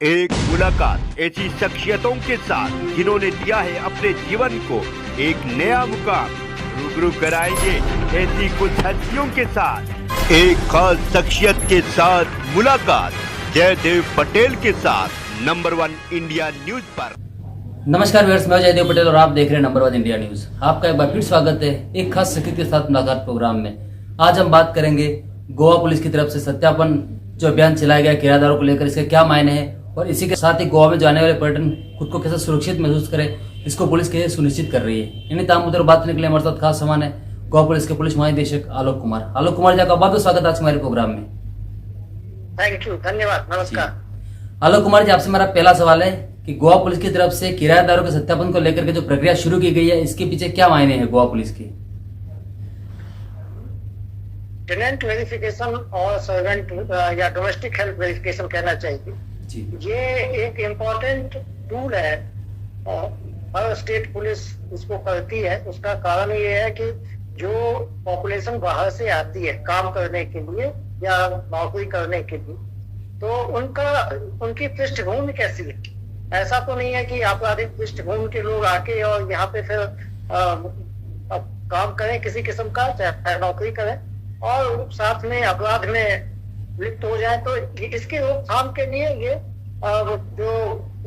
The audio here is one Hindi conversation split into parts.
एक मुलाकात ऐसी शख्सियतों के साथ जिन्होंने दिया है अपने जीवन को एक नया मुकाम। रूबरू कराएंगे ऐसी कुछ हस्तियों के साथ एक खास शख्सियत के साथ मुलाकात जयदेव पटेल के साथ नंबर 1 इंडिया न्यूज पर। नमस्कार व्यूअर्स, मैं जयदेव पटेल और आप देख रहे हैं नंबर 1 इंडिया न्यूज। आपका एक बार फिर स्वागत है एक खास शख्सियत के साथ मुलाकात प्रोग्राम में। आज हम बात करेंगे गोवा पुलिस की तरफ से सत्यापन जो अभियान चलाया गया किराएदारों को लेकर, इसके क्या मायने हैं और इसी के साथ ही गोवा में जाने वाले पर्यटन खुद को कैसे सुरक्षित महसूस करें, इसको पुलिस कैसे सुनिश्चित कर रही है। इन्हीं तमाम मुद्दों पर बात करने के लिए हमारे साथ खास सामान है गोवा पुलिस के पुलिस महानिदेशक आलोक कुमार। आलोक कुमार जी, आपका बहुत बहुत स्वागत आज हमारे प्रोग्राम में। थैंक यू, धन्यवाद, नमस्कार। आलोक कुमार जी, आपसे मेरा पहला सवाल है कि गोवा पुलिस की तरफ से किराएदारों के सत्यापन को लेकर के जो प्रक्रिया शुरू की गई है, इसके पीछे क्या मायने हैं गोवा पुलिस के? टेनेंट वेरिफिकेशन और सर्वेंट या डोमेस्टिक हेल्थ वेरिफिकेशन कहना चाहिए जी। ये एक इम्पोर्टेंट टूल है और हर स्टेट पुलिस इसको करती है। उसका कारण ये है कि जो पॉपुलेशन बाहर से आती है काम करने के लिए या नौकरी करने के लिए, तो उनकी पृष्ठभूमि कैसी है। ऐसा तो नहीं है कि आपराधिक पृष्ठभूमि के लोग आके और यहाँ पे फिर काम करें किसी किस्म का, चाहे नौकरी करें और साथ में अपराध में लिप्त हो जाए। तो इसकी रोकथाम के लिए ये जो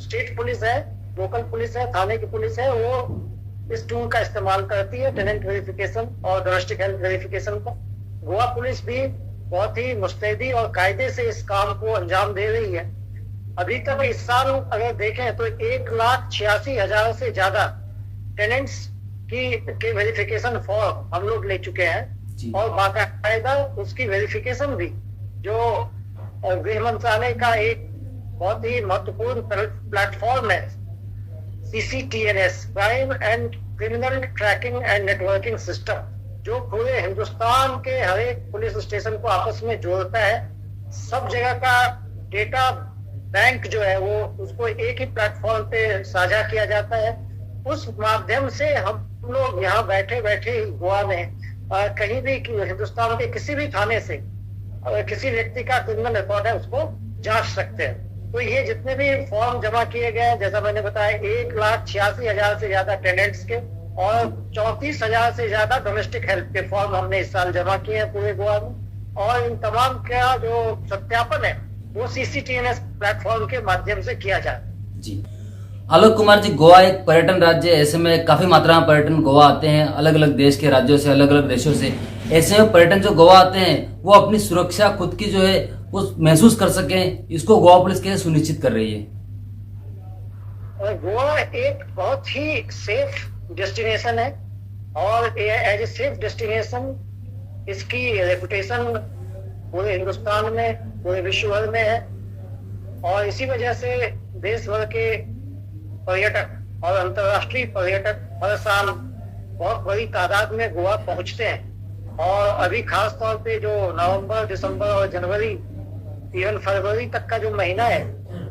स्टेट पुलिस है, लोकल पुलिस है, थाने की पुलिस है, वो इस टूल का इस्तेमाल करती है, टेनेंट वेरिफिकेशन और डोमेस्टिक हेल्थ वेरिफिकेशन का। गोवा पुलिस भी बहुत ही मुस्तैदी और कायदे से इस काम को अंजाम दे रही है। अभी तक इस साल अगर देखें तो 1,86,000 से ज्यादा टेनेंट्स के वेरिफिकेशन फॉर्म हम लोग ले चुके हैं और बाकायदा उसकी वेरिफिकेशन भी जो गृह मंत्रालय का एक बहुत ही महत्वपूर्ण प्लेटफॉर्म है, CCTNS, crime and criminal tracking and networking system, जो पूरे हिंदुस्तान के हर एक पुलिस स्टेशन को आपस में जोड़ता है। सब जगह का डेटा बैंक जो है वो उसको एक ही प्लेटफॉर्म पे साझा किया जाता है। उस माध्यम से हम लोग यहाँ बैठे बैठे ही गोवा में कहीं भी हिंदुस्तान के किसी भी थाने से किसी व्यक्ति का क्रिमिनल रिकॉर्ड है उसको जांच सकते हैं। तो ये जितने भी फॉर्म जमा किए गए हैं, जैसा मैंने बताया, 1,86,000 से ज्यादा टेनेंट्स के और 34,000 से ज्यादा डोमेस्टिक हेल्थ के फॉर्म हमने इस साल जमा किए हैं पूरे गोवा में। और इन तमाम का जो सत्यापन है वो CCTNS प्लेटफॉर्म के माध्यम से किया जाए। जी आलोक कुमार जी, गोवा एक पर्यटन राज्य है, ऐसे में काफी मात्रा में पर्यटन गोवा आते हैं अलग अलग देश के राज्यों से, अलग अलग देशों से। ऐसे में पर्यटन जो गोवा आते हैं वो अपनी सुरक्षा खुद की जो है वो महसूस कर सकें, इसको गोवा पुलिस कैसे सुनिश्चित कर रही है? गोवा एक बहुत ही सेफ डेस्टिनेशन है और एज ए सेफ डेस्टिनेशन इसकी रेपुटेशन पूरे हिंदुस्तान में, पूरे विश्व भर में है। और इसी वजह से देश भर के पर्यटक और अंतर्राष्ट्रीय पर्यटक हर साल बहुत बड़ी तादाद में गोवा पहुंचते हैं। और अभी खास तौर पे जो नवंबर, दिसंबर और जनवरी, इवन फरवरी तक का जो महीना है,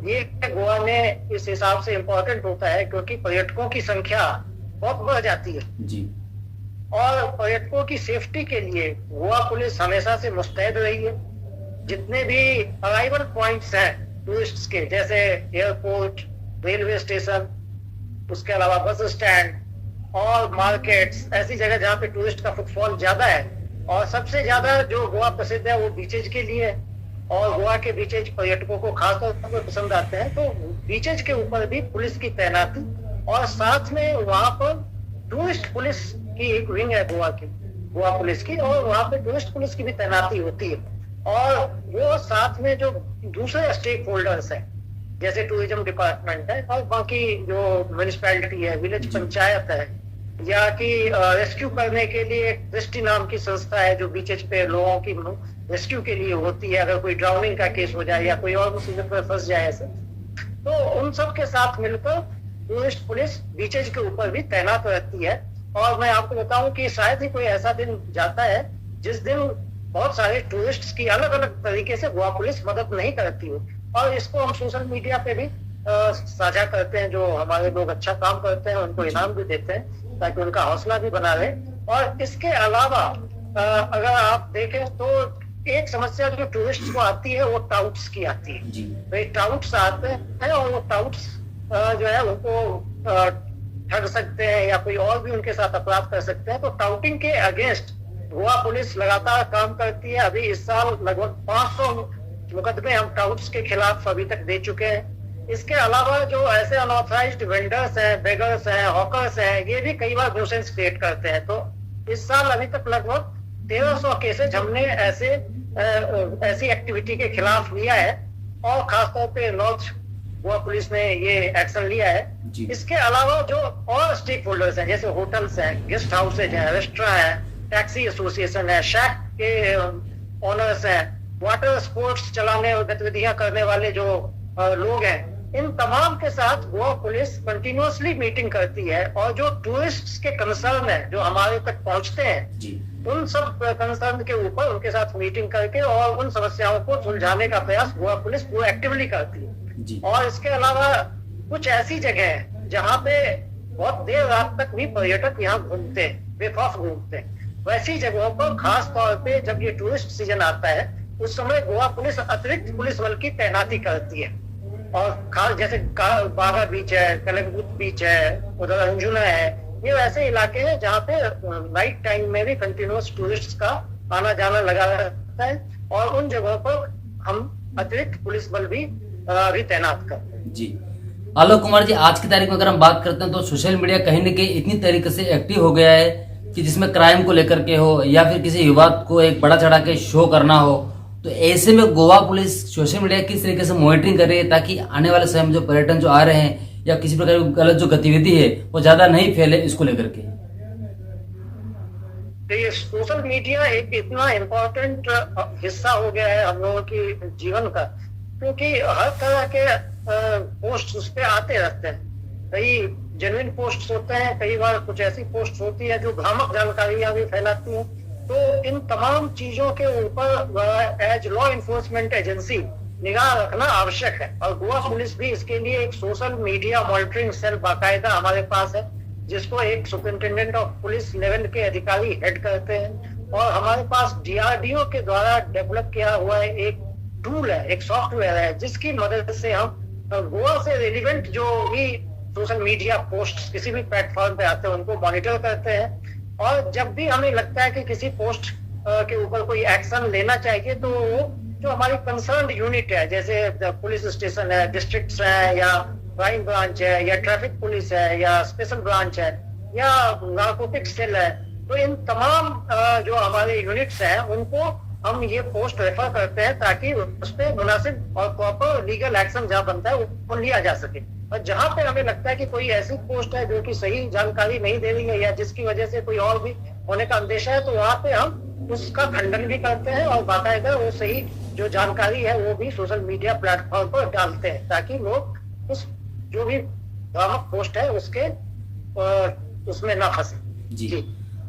ये गोवा में इस हिसाब से इम्पोर्टेंट होता है क्योंकि पर्यटकों की संख्या बहुत बढ़ जाती है जी। और पर्यटकों की सेफ्टी के लिए गोवा पुलिस हमेशा से मुस्तैद रही है। जितने भी अराइवल पॉइंट्स हैं टूरिस्ट्स के, जैसे एयरपोर्ट, रेलवे स्टेशन, उसके अलावा बस स्टैंड और मार्केट्स, ऐसी जगह जहाँ पे टूरिस्ट का फुटफॉल ज्यादा है। और सबसे ज्यादा जो गोवा प्रसिद्ध है वो बीचेज के लिए है और गोवा के बीचेज पर्यटकों को खास तौर पर पसंद आते हैं। तो बीचेज के ऊपर भी पुलिस की तैनाती और साथ में वहाँ पर टूरिस्ट पुलिस की एक विंग है गोवा पुलिस की, और वहाँ पे टूरिस्ट पुलिस की भी तैनाती होती है। और वो साथ में जो दूसरे स्टेक होल्डर्स हैं, जैसे टूरिज्म डिपार्टमेंट है और बाकी जो म्युनिसिपैलिटी है, विलेज पंचायत है, या कि रेस्क्यू करने के लिए दृष्टि नाम की संस्था है जो बीचेज पे लोगों की रेस्क्यू के लिए होती है, अगर कोई ड्राउनिंग का केस हो जाए या कोई और मुसीबत में फंस जाए ऐसे। तो उन सब के साथ मिलकर टूरिस्ट पुलिस बीचेज के ऊपर भी तैनात रहती है। और मैं आपको बताऊं कि शायद ही कोई ऐसा दिन जाता है जिस दिन बहुत सारे टूरिस्ट्स की अलग अलग तरीके से गोवा पुलिस मदद नहीं करती हो। और इसको हम सोशल मीडिया पे भी साझा करते हैं। जो हमारे लोग अच्छा काम करते हैं उनको इनाम भी देते हैं ताकि उनका हौसला भी बना रहे। और इसके अलावा अगर आप देखें तो एक समस्या जो टूरिस्ट को आती है वो टाउट्स की आती है। जी। भाई टाउट्स आते हैं और वो टाउट्स जो है उनको ठग सकते हैं या कोई और भी उनके साथ अपराध कर सकते हैं। तो टाउटिंग के अगेंस्ट गोवा पुलिस लगातार काम करती है। अभी इस साल लगभग 500 मुकदमे हम टाउट्स के खिलाफ अभी तक दे चुके हैं। इसके अलावा जो ऐसे अनऑथराइज्ड वेंडर्स हैं, बेगर्स हैं, हॉकर्स हैं, ये भी कई बार न्यूसेंस क्रिएट करते हैं। तो इस साल अभी तक लगभग 1300 केसेज हमने ऐसी एक्टिविटी के खिलाफ लिया है और खासतौर पे नॉर्थ गोवा पुलिस ने ये एक्शन लिया है। इसके अलावा जो और स्टेक होल्डर्स हैं, जैसे होटल्स हैं, गेस्ट हाउसेज हैं, रेस्टोरेंट है, टैक्सी एसोसिएशन है, शैक के ओनर्स हैं, वाटर स्पोर्ट्स चलाने और गतिविधियां करने वाले जो लोग हैं, इन तमाम के साथ गोवा पुलिस कंटिन्यूअसली मीटिंग करती है। और जो टूरिस्ट्स के कंसर्न है जो हमारे तक पहुंचते हैं, उन सब कंसर्न के ऊपर उनके साथ मीटिंग करके और उन समस्याओं को सुलझाने का प्रयास गोवा पुलिस प्रोएक्टिवली करती है। और इसके अलावा कुछ ऐसी जगह है जहाँ पे बहुत देर रात तक भी पर्यटक यहाँ घूमते हैं, बेखौफ घूमते हैं। वैसी जगहों पर खास तौर पे जब ये टूरिस्ट सीजन आता है उस समय गोवा पुलिस अतिरिक्त पुलिस बल की तैनाती करती है। और खास जैसे बागा बीच है, कलंगुट बीच है, उधर अंजुना है, ये वैसे इलाके हैं जहाँ पे नाइट टाइम में भी कंटिन्यूअस टूरिस्ट का आना जाना लगा रहता है और उन जगहों पर हम अतिरिक्त पुलिस बल भी तैनात करते हैं। जी आलोक कुमार जी, आज की तारीख में अगर हम बात करते हैं तो सोशल मीडिया कहीं न कहीं इतनी तरीके से एक्टिव हो गया है कि जिसमें क्राइम को लेकर के हो या फिर किसी विवाद को एक बड़ा चढ़ा के शो करना हो, तो ऐसे में गोवा पुलिस सोशल मीडिया किस तरीके से मॉनिटरिंग कर रही है ताकि आने वाले समय में जो पर्यटन जो आ रहे हैं या किसी प्रकार की गलत जो गतिविधि है वो ज्यादा नहीं फैले, इसको लेकर के? ये सोशल मीडिया एक इतना इम्पोर्टेंट हिस्सा हो गया है हम लोगों के जीवन का, क्योंकि हर तरह के पोस्ट उस पे आते रहते हैं। कई जेन्युइन पोस्ट होते हैं, कई बार कुछ ऐसी पोस्ट होती है जो भ्रामक जानकारियां भी फैलाती हैं। तो इन तमाम चीजों के ऊपर एज लॉ इन्फोर्समेंट एजेंसी निगाह रखना आवश्यक है और गोवा पुलिस भी इसके लिए एक सोशल मीडिया मॉनिटरिंग सेल बाकायदा हमारे पास है, जिसको एक सुपरिंटेंडेंट ऑफ पुलिस लेवल के अधिकारी हेड करते हैं। और हमारे पास DRDO के द्वारा डेवलप किया हुआ एक टूल है, एक सॉफ्टवेयर है, जिसकी मदद से हम गोवा से रिलेवेंट जो भी सोशल मीडिया पोस्ट किसी भी प्लेटफॉर्म पे आते हैं उनको मॉनिटर करते हैं। और जब भी हमें लगता है कि किसी पोस्ट के ऊपर कोई एक्शन लेना चाहिए तो जो हमारी कंसर्न यूनिट है, जैसे पुलिस स्टेशन है, डिस्ट्रिक्ट्स है, या क्राइम ब्रांच है, या ट्रैफिक पुलिस है, या स्पेशल ब्रांच है, या नार्कोटिक्स सेल है, तो इन तमाम जो हमारे यूनिट्स हैं उनको हम ये पोस्ट रेफर करते हैं ताकि उस पर मुनासिब और प्रॉपर लीगल एक्शन जहाँ बनता है वो लिया जा सके। और जहाँ पे हमें लगता है कि कोई ऐसी पोस्ट है जो कि सही जानकारी नहीं दे रही है या जिसकी वजह से कोई और भी होने का अंदेशा है, तो वहाँ पे हम उसका खंडन भी करते हैं और बाकायदा वो सही जो जानकारी है वो भी सोशल मीडिया प्लेटफॉर्म पर डालते हैं ताकि लोग उस जो भी भ्रामक पोस्ट है उसके उसमें ना फंसे। जी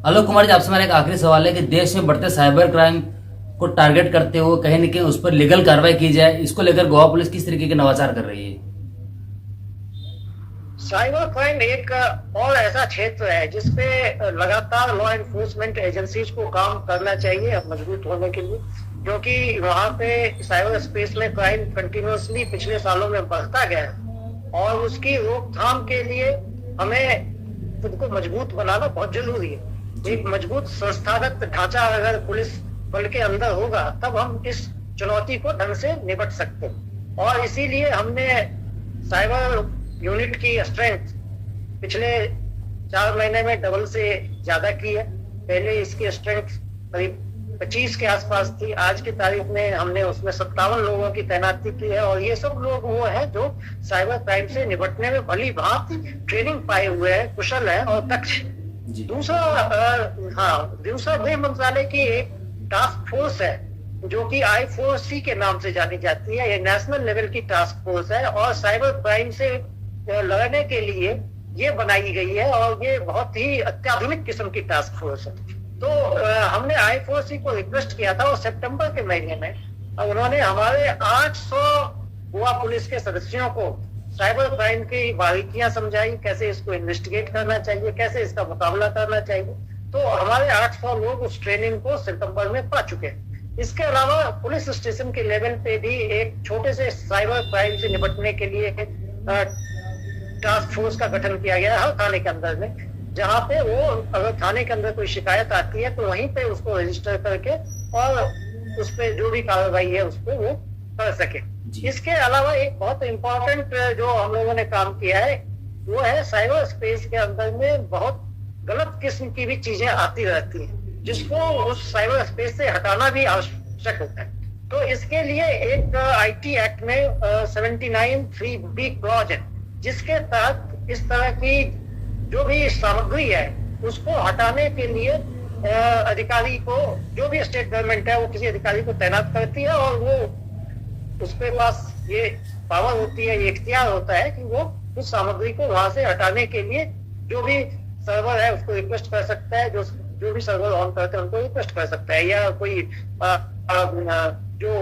आलोक कुमार जी, आपसे मेरा एक आखिरी सवाल है कि देश में बढ़ते साइबर क्राइम को टारगेट करते हुए कहीं न कहीं उस पर लीगल कार्रवाई की जाए, इसको लेकर गोवा पुलिस किस तरीके के नवाचार कर रही है? साइबर क्राइम एक और ऐसा क्षेत्र है जिसपे लगातार लॉ एनफोर्समेंट एजेंसीज को काम करना चाहिए अब मजबूत होने के लिए, क्योंकि वहाँ पे साइबर स्पेस में क्राइम कंटिन्यूअसली पिछले सालों में बढ़ता गया है और उसकी रोकथाम के लिए हमें खुद को मजबूत बनाना बहुत जरूरी है। एक मजबूत संस्थागत ढांचा अगर पुलिस बल के अंदर होगा तब हम इस चुनौती को ढंग से निपट सकते हैं। और इसीलिए हमने साइबर यूनिट की स्ट्रेंथ पिछले 4 महीने में डबल से ज्यादा की है। पहले इसकी स्ट्रेंथ करीब 25 के आसपास थी, आज की तारीख में हमने उसमें 57 लोगों की तैनाती की है और ये सब लोग वो हैं जो साइबर क्राइम से निपटने में भली भांति ट्रेनिंग पाए हुए हैं, कुशल है और दक्ष। दूसरा गृह मंत्रालय की एक टास्क फोर्स है जो कि I4C के नाम से जानी जाती है। ये नेशनल लेवल की टास्क फोर्स है और साइबर क्राइम से लड़ने के लिए ये बनाई गई है और ये बहुत ही अत्याधुनिक किस्म की टास्क फोर्स है। तो हमने I4C को रिक्वेस्ट किया था और सितंबर के महीने में उन्होंने हमारे 800 गोवा पुलिस के सदस्यों को साइबर क्राइम की बारीकियां समझाई, कैसे इसको इन्वेस्टिगेट करना चाहिए, कैसे इसका मुकाबला करना चाहिए। तो हमारे 800 लोग उस ट्रेनिंग को सितंबर में पा चुके हैं। इसके अलावा पुलिस स्टेशन के लेवल पे भी एक छोटे से साइबर क्राइम से निपटने के लिए टास्क फोर्स का गठन किया गया है हर थाने के अंदर में, जहाँ पे वो अगर थाने के अंदर कोई शिकायत आती है तो वहीं पे उसको रजिस्टर करके और उस पे जो भी कार्रवाई है उस पे वो कर सके। इसके अलावा एक बहुत इम्पोर्टेंट जो हम लोगों ने काम किया है वो है साइबर स्पेस के अंदर में बहुत गलत किस्म की भी चीजें आती रहती हैं, जिसको उस साइबर स्पेस से हटाना भी आवश्यक होता है। तो इसके लिए एक आईटी एक्ट में 79(3)(b) क्लॉज है, जिसके तहत इस तरह की जो भी सामग्री है उसको हटाने के लिए अधिकारी को, जो भी स्टेट गवर्नमेंट है वो किसी अधिकारी को तैनात करती है और वो उसके पास ये पावर होती है, ये इख्तियार होता है कि वो उस सामग्री को वहां से हटाने के लिए जो भी सर्वर है उसको रिक्वेस्ट कर सकता है, जो भी सर्वर ऑन करते हैं उनको रिक्वेस्ट कर सकता है, या कोई जो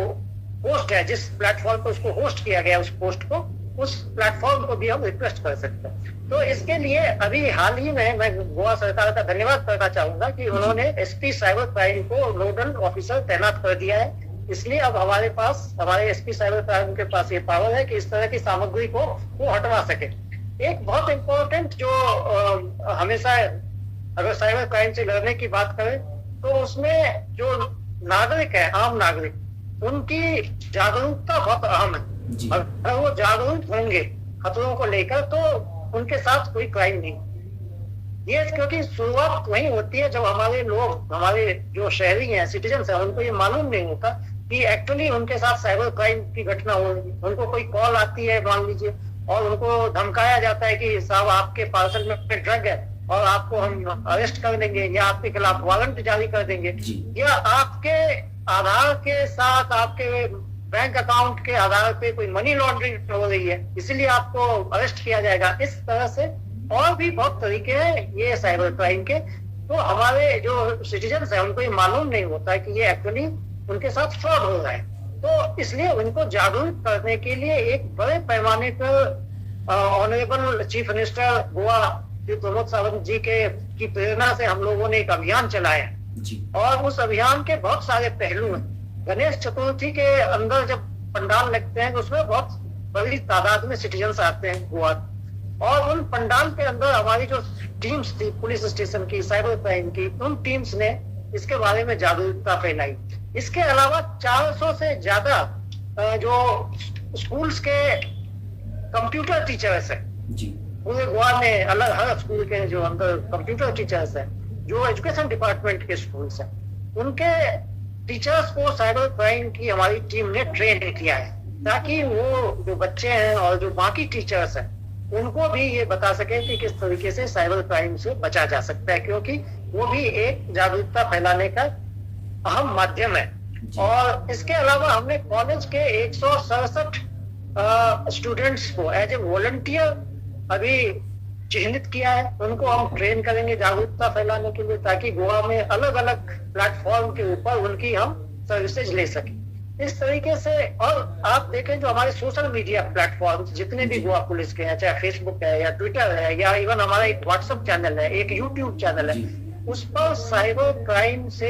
पोस्ट है जिस प्लेटफॉर्म पर उसको होस्ट किया गया उस पोस्ट को, उस प्लेटफॉर्म को भी हम रिक्वेस्ट कर सकते हैं। तो इसके लिए अभी हाल ही में मैं गोवा सरकार का धन्यवाद करना चाहूंगा कि उन्होंने एसपी साइबर क्राइम को नोडल ऑफिसर तैनात कर दिया है। इसलिए अब हमारे एसपी साइबर क्राइम के पास ये पावर है कि इस तरह की सामग्री को वो हटवा सके। एक बहुत इम्पोर्टेंट जो हमेशा अगर साइबर क्राइम से लड़ने की बात करें तो उसमें जो नागरिक है, आम नागरिक, उनकी जागरूकता बहुत अहम है। अगर वो जागरूक होंगे खतरों को लेकर तो उनके साथ कोई क्राइम नहीं। ये क्योंकि शुरुआत वही होती है जब हमारे लोग, हमारे जो शहरी हैं, सिटीजन्स हैं, उनको ये मालूम नहीं होता कि एक्चुअली उनके साथ साइबर क्राइम की घटना हो रही है। उनको कोई कॉल आती है मान लीजिए और उनको धमकाया जाता है कि साहब आपके पार्सल में ड्रग है और आपको हम अरेस्ट कर देंगे या आपके खिलाफ वारंट जारी कर देंगे, या आपके आधार के साथ आपके बैंक अकाउंट के आधार पे कोई मनी लॉन्ड्रिंग हो रही है इसलिए आपको अरेस्ट किया जाएगा। इस तरह से और भी बहुत तरीके हैं ये साइबर क्राइम के। तो हमारे जो सिटीजन्स हैं उनको ये मालूम नहीं होता है कि ये एक्चुअली उनके साथ फ्रॉड हो रहा है। तो इसलिए उनको जागरूक करने के लिए एक बड़े पैमाने पर honourable chief minister Goa Shri Pramod Sawant ji की प्रेरणा से हम लोगों ने एक अभियान चलाया और उस अभियान के बहुत सारे पहलू हैं। गणेश चतुर्थी के अंदर जब पंडाल लगते हैं तो उसमें बहुत बड़ी तादाद में सिटीजन्स आते हैं गोवा, और उन पंडाल के अंदर हमारी जो टीम्स थी पुलिस स्टेशन की, साइबर क्राइम की, उन टीम्स ने इसके बारे में जागरूकता फैलाई। इसके अलावा 400 से ज्यादा जो स्कूल्स के कंप्यूटर टीचर्स हैं पूरे गोवा में, अलग हर स्कूल के जो अंदर कंप्यूटर टीचर्स हैं, जो एजुकेशन डिपार्टमेंट के स्कूल्स हैं, उनके टीचर्स को साइबर क्राइम की हमारी टीम ने ट्रेन किया है ताकि वो जो बच्चे हैं और जो बाकी टीचर्स हैं उनको भी ये बता सके कि किस तरीके से साइबर क्राइम से बचा जा सकता है, क्योंकि वो भी एक जागरूकता फैलाने का अहम माध्यम है। और इसके अलावा हमने कॉलेज के 167 स्टूडेंट्स को एज ए वॉलंटियर अभी चिन्हित किया है। उनको हम ट्रेन करेंगे जागरूकता फैलाने के लिए ताकि गोवा में अलग अलग प्लेटफॉर्म के ऊपर उनकी हम सर्विसेज ले सकें। इस तरीके से, और आप देखें जो हमारे सोशल मीडिया प्लेटफॉर्म जितने भी गोवा पुलिस के हैं, चाहे फेसबुक है या ट्विटर है या इवन हमारा एक व्हाट्सएप चैनल है, एक यूट्यूब चैनल है, उस पर साइबर क्राइम से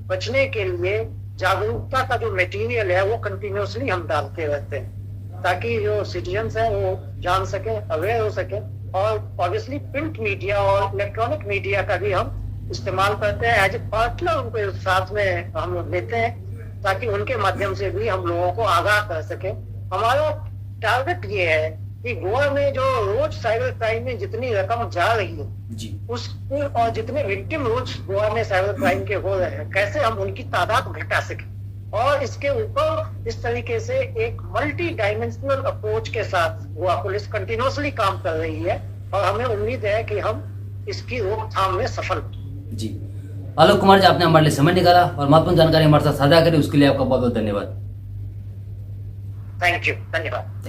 बचने के लिए जागरूकता का जो मटेरियल है वो कंटिन्यूअसली हम डालते रहते हैं ताकि जो सिटीजन्स हैं वो जान सके, अवेयर हो सके। और ऑब्वियसली प्रिंट मीडिया और इलेक्ट्रॉनिक मीडिया का भी हम इस्तेमाल करते हैं, एज ए पार्टनर उनको साथ में हम लेते हैं ताकि उनके माध्यम से भी हम लोगों को आगाह कर सके। हमारा टारगेट ये है कि गोवा में जो रोज साइबर क्राइम में जितनी रकम जा रही है उसको, और जितने विक्टिम रोज गोवा में साइबर क्राइम के हो रहे हैं, कैसे हम उनकी तादाद घटा सके। और इसके ऊपर इस तरीके से एक मल्टी डायमेंशनल अप्रोच के साथ गोवा पुलिस कंटिन्यूअसली काम कर रही है और हमें उम्मीद है कि हम इसकी रोकथाम में सफल जी। आलोक कुमार जी, आपने हमारे लिए समय निकाला और महत्वपूर्ण जानकारी हमारे साथ साझा करी, उसके लिए आपका बहुत बहुत धन्यवाद। थैंक यू, धन्यवाद।